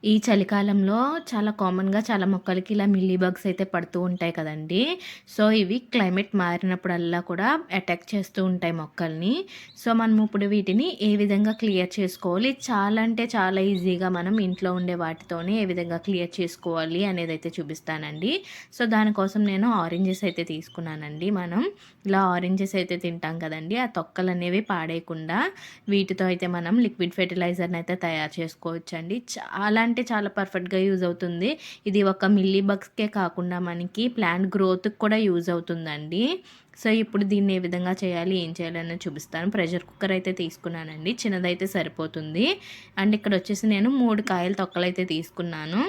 ఈ చలికాలంలో చాలా కామన్‌గా చాలా మొక్కలకి ఇలా మిల్లీ బగ్స్ అయితే పడుతూ ఉంటాయి కదండీ! సో, ఇవి క్లైమేట్ మారినప్పుడల్లా కూడా అటాక్ చేస్తూ ఉంటాయి మొక్కల్ని. సో, మనం ఇప్పుడు వీటిని ఏ విధంగా క్లియర్ చేసుకోవాలి? చాలా అంటే చాలా ఈజీగా మనం ఇంట్లో ఉండే వాటితోనే ఏ విధంగా క్లియర్ చేసుకోవాలి అనేదైతే చూపిస్తానండి. సో, దానికోసం నేను ఆరెంజెస్ అయితే తీసుకున్నానండి. మనం ఇలా ఆరెంజెస్ అయితే తింటాం కదండీ! ఆ తొక్కలనేవి పాడేయకుండా వీటితో అయితే మనం లిక్విడ్ ఫెర్టిలైజర్‌ని అయితే తయారు చేసుకోవచ్చండి. చాలా అంటే చాలా పర్ఫెక్ట్‌గా యూజ్ అవుతుంది. ఇది ఒక మిల్లీ బగ్స్‌కే కాకుండా మనకి ప్లాంట్ గ్రోత్‌కి కూడా యూజ్ అవుతుందండి. సో, ఇప్పుడు దీన్ని ఏ విధంగా చేయాలి, ఏం చేయాలి అనేది చూపిస్తాను. ప్రెషర్ కుక్కర్ అయితే తీసుకున్నానండి. చిన్నదైతే సరిపోతుంది. అండ్ ఇక్కడొచ్చేసి నేను 3 కాయల తొక్కలైతే తీసుకున్నాను.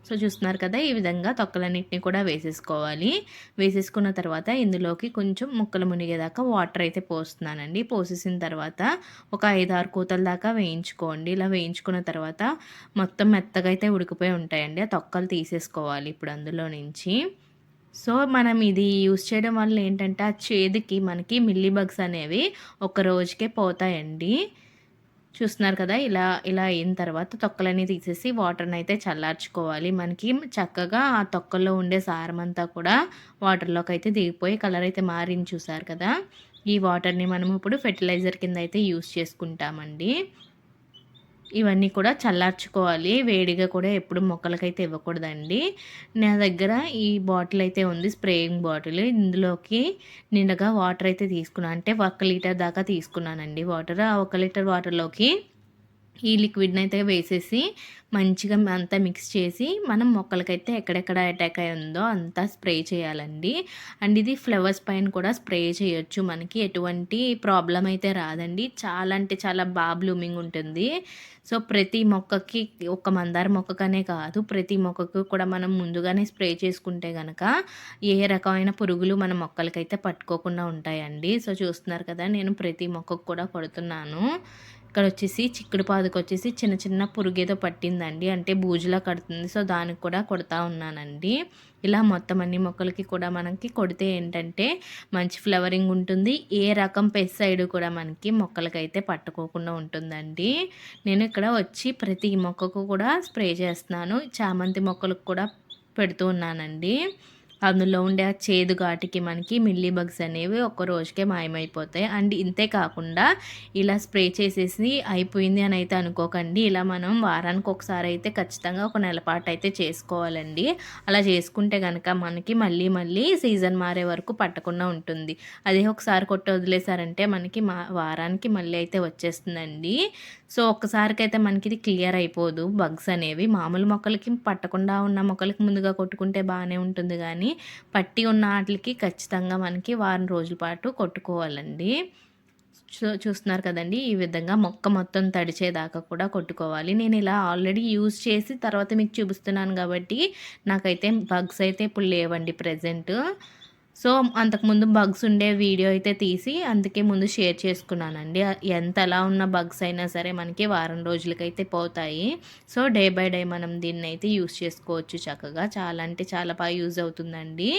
సో, చూస్తున్నారు కదా! ఈ విధంగా తొక్కలన్నిటిని కూడా వేసేసుకోవాలి. వేసేసుకున్న తర్వాత ఇందులోకి కొంచెం ముక్కలు మునిగేదాకా వాటర్ అయితే పోస్తున్నానండి. పోసేసిన తర్వాత ఒక 5, 6 కూతల దాకా వేయించుకోండి. ఇలా వేయించుకున్న తర్వాత మొత్తం మెత్తగా అయితే ఉడికిపోయి ఉంటాయండి. ఆ తొక్కలు తీసేసుకోవాలి ఇప్పుడు అందులో నుంచి. సో, మనం ఇది యూజ్ చేయడం వల్ల ఏంటంటే, ఆ చేదుకి మనకి మిల్లీ బగ్స్ అనేవి ఒక రోజుకే పోతాయండి. చూస్తున్నారు కదా! ఇలా ఇలా అయిన తర్వాత తొక్కలన్నీ తీసేసి వాటర్‌నైతే చల్లార్చుకోవాలి. మనకి చక్కగా ఆ తొక్కల్లో ఉండే సారమంతా కూడా వాటర్‌లోకైతే దిగిపోయి కలర్ అయితే మారింది చూసారు కదా! ఈ వాటర్‌ని మనం ఇప్పుడు ఫెర్టిలైజర్ కింద అయితే యూజ్ చేసుకుంటామండి. ఇవన్నీ కూడా చల్లార్చుకోవాలి. వేడిగా కూడా ఎప్పుడు మొక్కలకైతే ఇవ్వకూడదండి. నా దగ్గర ఈ బాటిల్ అయితే ఉంది. Spraying bottle. ఇందులోకి నిండుగా వాటర్ అయితే తీసుకున్నా. అంటే 1 లీటర్ దాకా తీసుకున్నానండి వాటర్. ఆ 1 లీటర్ వాటర్‌లోకి ఈ లిక్విడ్‌నైతే వేసేసి మంచిగా అంతా మిక్స్ చేసి మనం మొక్కలకైతే ఎక్కడెక్కడ అటాక్ అయి ఉందో అంతా స్ప్రే చేయాలండి. అండ్ ఇది ఫ్లవర్స్ పైన కూడా స్ప్రే చేయొచ్చు. మనకి ఎటువంటి ప్రాబ్లమ్ అయితే రాదండి. చాలా అంటే చాలా బ్లూమింగ్ ఉంటుంది. సో, ప్రతి మొక్కకి ఒక మందార మొక్కకనే కాదు, ప్రతి మొక్కకు కూడా మనం ముందుగానే స్ప్రే చేసుకుంటే గనక ఏ రకమైన పురుగులు మన మొక్కలకైతే పట్టుకోకుండా ఉంటాయండి. సో, చూస్తున్నారు కదా! నేను ప్రతి మొక్కకు కూడా కొడుతున్నాను. ఇక్కడొచ్చేసి చిక్కుడు పాదుకొచ్చేసి చిన్న చిన్న పురుగేదో పట్టిందండి. అంటే బూజులా కడుతుంది. సో, దానికి కూడా కొడతా ఉన్నానండి. ఇలా మొత్తం అన్ని మొక్కలకి కూడా మనకి కొడితే ఏంటంటే మంచి ఫ్లవరింగ్ ఉంటుంది. ఏ రకం పెస్టిసైడ్ కూడా మనకి మొక్కలకైతే పట్టుకోకుండా ఉంటుందండి. నేను ఇక్కడ వచ్చి ప్రతి మొక్కకు కూడా స్ప్రే చేస్తున్నాను. చామంతి మొక్కలకు కూడా పెడుతూ ఉన్నానండి. అందులో ఉండే ఆ చేదు ఘాటుకి మనకి మిల్లీ బగ్స్ అనేవి ఒక్క రోజుకే మాయమైపోతాయి. అండ్ ఇంతే కాకుండా ఇలా స్ప్రే చేసేసి అయిపోయింది అని అయితే అనుకోకండి. ఇలా మనం వారానికి ఒకసారి అయితే ఖచ్చితంగా ఒక నెల పాటు అయితే చేసుకోవాలండి. అలా చేసుకుంటే గనక మనకి మళ్ళీ మళ్ళీ సీజన్ మారే వరకు పట్టకుండా ఉంటుంది. అదే ఒకసారి కొట్టి వదిలేసారంటే మనకి వారానికి మళ్ళీ అయితే వచ్చేస్తుందండి. సో, ఒక్కసారికైతే మనకి ఇది క్లియర్ అయిపోదు బగ్స్ అనేవి. మామూలు మొక్కలకి పట్టకుండా ఉన్న మొక్కలకి ముందుగా కొట్టుకుంటే బానే ఉంటుంది గానీ, పట్టి ఉన్న ఆటిలకి ఖచ్చితంగా మనకి వారం రోజుల పాటు కొట్టుకోవాలండి. సో, చూస్తున్నారు కదండీ! ఈ విధంగా మొక్క మొత్తం తడిచేదాకా కూడా కొట్టుకోవాలి. నేనిలా ఆల్రెడీ యూజ్ చేసి తర్వాత మీకు చూపిస్తున్నాను గాబట్టి, నాకైతే బగ్స్ అయితే ఇప్పుడు లేవండి ప్రెజెంటు. సో, అంతకుముందు బగ్స్ ఉండే వీడియో అయితే తీసి అందుకే ముందు షేర్ చేసుకున్నానండి. ఎంతలా ఉన్న బగ్స్ అయినా సరే మనకి వారం రోజులకైతే పోతాయి. సో, డే బై డే మనం దీన్నైతే యూజ్ చేసుకోవచ్చు చక్కగా. చాలా అంటే చాలా బాగా యూజ్ అవుతుందండి.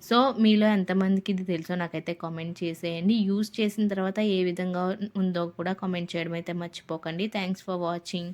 సో, మీలో ఎంతమందికి ఇది తెలుసో నాకైతే కామెంట్ చేసేయండి. యూజ్ చేసిన తర్వాత ఏ విధంగా ఉందో కూడా కామెంట్ చేయడం అయితే మర్చిపోకండి. Thanks for watching.